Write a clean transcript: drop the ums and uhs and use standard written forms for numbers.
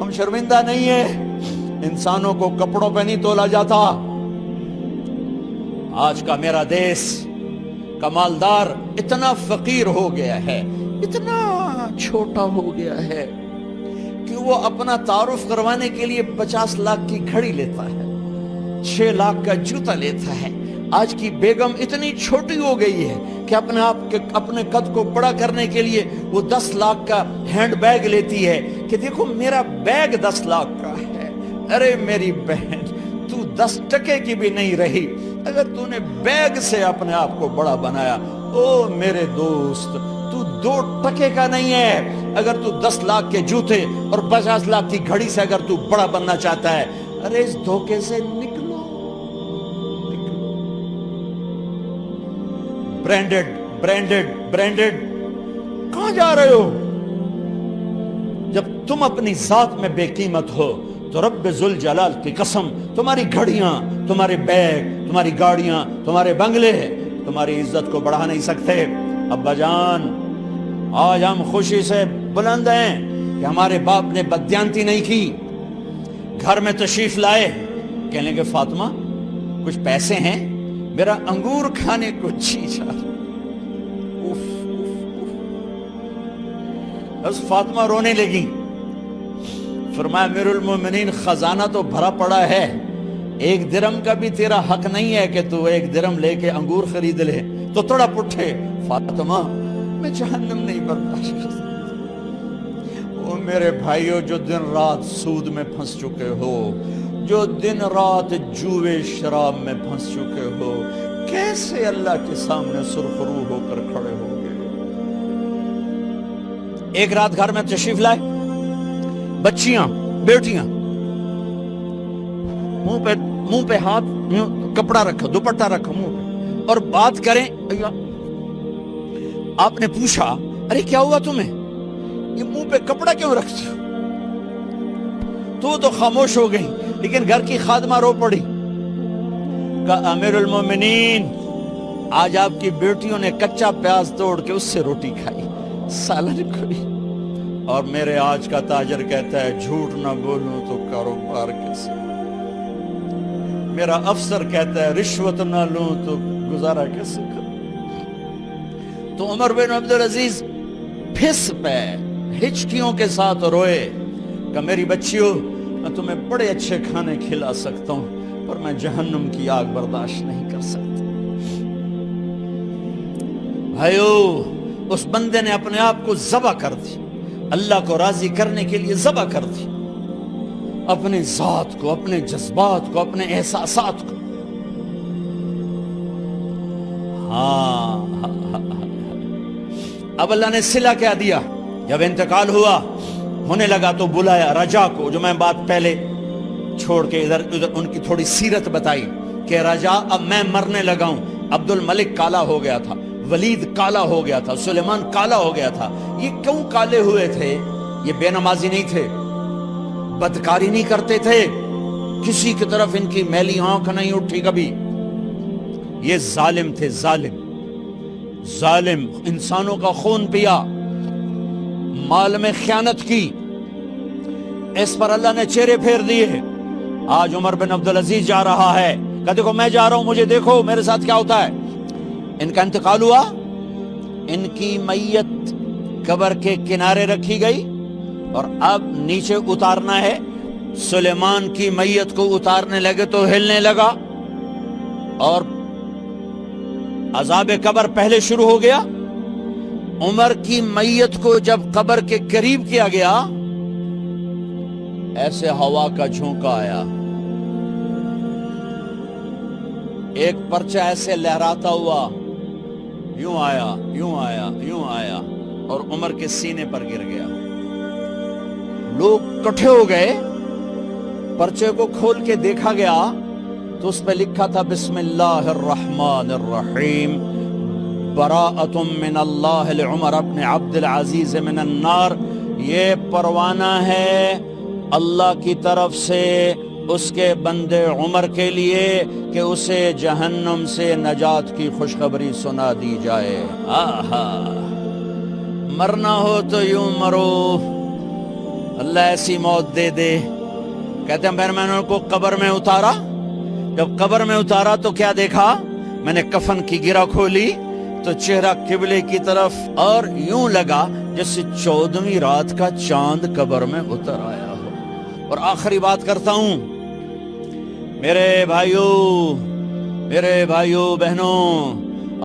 ہم شرمندہ نہیں ہیں، انسانوں کو کپڑوں پہ نہیں تولا جاتا۔ آج کا میرا دیس کا مالدار اتنا فقیر ہو گیا ہے، اتنا چھوٹا ہو گیا ہے کہ وہ اپنا تعارف کروانے کے لیے 50 لاکھ کی گھڑی لیتا ہے، 6 لاکھ کا جوتا لیتا ہے۔ آج کی بیگم اتنی چھوٹی ہو گئی ہے کہ اپنے قد کو بڑا کرنے کے لیے وہ 10 لاکھ کا ہینڈ بیگ لیتی ہے کہ دیکھو میرا بیگ 10 لاکھ کا ہے۔ ارے میری بہن، تو 10 ٹکے کی بھی نہیں رہی اگر تو نے بیگ سے اپنے آپ کو بڑا بنایا۔ او میرے دوست، تو 2 ٹکے کا نہیں ہے اگر تو 10 لاکھ کے جوتے اور 50 لاکھ کی گھڑی سے اگر تو بڑا بننا چاہتا ہے۔ ارے اس دھوکے سے نکلو۔ برینڈڈ برینڈڈ برینڈڈ، کہاں جا رہے ہو؟ جب تم اپنی ذات میں بے قیمت ہو تو رب ذوالجلال کی قسم، تمہاری گھڑیاں، تمہارے بیگ، تمہاری گاڑیاں، تمہارے بنگلے تمہاری عزت کو بڑھا نہیں سکتے۔ ابا جان، آج ہم خوشی سے بلند ہیں کہ ہمارے باپ نے بددیانتی نہیں کی۔ گھر میں تشریف لائے، کہنے کہ فاطمہ کچھ پیسے ہیں، میرا انگور کھانے کو جی چاہ رہا۔ بس فاطمہ رونے لگی۔ فرمایا امیر المومنین، خزانہ تو بھرا پڑا ہے، 1 درم کا بھی تیرا حق نہیں ہے کہ تو 1 درم لے کے انگور خرید لے۔ تو تڑپ اٹھے، فاطمہ میں جہنم نہیں برداشت کر سکتا۔ وہ میرے بھائیوں جو دن رات سود میں پھنس چکے ہو، جو دن رات جوئے شراب میں پھنس چکے ہو، کیسے اللہ کے سامنے سرخرو ہو کر کھڑے ہو گئے؟ ایک رات گھر میں تشریف لائے، بچیاں، بیٹیاں، منہ پہ ہاتھ، کپڑا رکھا، دوپٹہ رکھا منہ پہ، اور بات کریں۔ آپ نے پوچھا ارے کیا ہوا تمہیں، یہ منہ پہ کپڑا کیوں رکھتے ہو؟ تو خاموش ہو گئی، لیکن گھر کی خادمہ رو پڑی۔ کہا امیر المومنین، آج آپ کی بیٹیوں نے کچا پیاز توڑ کے اس سے روٹی کھائی، سالن کھائی، اور میرے آج کا تاجر کہتا ہے جھوٹ نہ بولوں تو کاروبار کیسے؟ میرا افسر کہتا ہے رشوت نہ لوں تو گزارا کیسے کروں؟ تو عمر بن عبدالعزیز پھس پہ ہچکیوں کے ساتھ روئے کہ میری بچیوں، میں تمہیں بڑے اچھے کھانے کھلا سکتا ہوں پر میں جہنم کی آگ برداشت نہیں کر سکتا۔ بھائیو، اس بندے نے اپنے آپ کو ذبح کر دی، اللہ کو راضی کرنے کے لیے ذبح کر دی، اپنے ذات کو، اپنے جذبات کو، اپنے احساسات کو۔ اب اللہ نے صلہ کیا دیا؟ جب انتقال ہوا، ہونے لگا تو بلایا رجا کو، جو میں بات پہلے چھوڑ کے ادھر ان کی تھوڑی سیرت بتائی کہ رجا اب میں مرنے لگا ہوں۔ عبد الملک کالا ہو گیا تھا، ولید کالا ہو گیا تھا، سلیمان کالا ہو گیا تھا۔ یہ کیوں کالے ہوئے تھے؟ یہ بے نمازی نہیں تھے، بدکاری نہیں کرتے تھے، کسی کی طرف ان کی میلی آنکھ نہیں اٹھی کبھی۔ یہ ظالم تھے، ظالم ظالم، انسانوں کا خون پیا، مال میں خیانت کی، اس پر اللہ نے چہرے پھیر دیے۔ آج عمر بن عبدالعزیز جا رہا ہے کہ دیکھو میں جا رہا ہوں، مجھے دیکھو میرے ساتھ کیا ہوتا ہے۔ ان کا انتقال ہوا، ان کی میت قبر کے کنارے رکھی گئی، اور اب نیچے اتارنا ہے۔ سلیمان کی میت کو اتارنے لگے تو ہلنے لگا، اور عذاب قبر پہلے شروع ہو گیا۔ عمر کی میت کو جب قبر کے قریب کیا گیا، ایسے ہوا کا جھونکا آیا، ایک پرچہ ایسے لہراتا ہوا، یوں آیا، یوں آیا، یوں آیا، اور عمر کے سینے پر گر گیا۔ لوگ کٹھے ہو گئے، پرچے کو کھول کے دیکھا گیا تو اس پہ لکھا تھا بسم اللہ الرحمن الرحیم، براءۃ من اللہ لعمر بن عبد العزیز من النار۔ یہ پروانہ ہے اللہ کی طرف سے اس کے بندے عمر کے لیے کہ اسے جہنم سے نجات کی خوشخبری سنا دی جائے۔ آہا، مرنا ہو تو یوں مرو، اللہ ایسی موت دے دے. کہتے ہیں پھر میں نے ان کو قبر میں اتارا. جب قبر میں اتارا تو کیا دیکھا؟ میں نے کفن کی گرہ کھولی تو چہرہ قبلے کی طرف، اور یوں لگا جیسے 14ویں رات کا چاند قبر میں اتر آیا ہو. اور آخری بات کرتا ہوں، میرے بھائیوں بہنوں،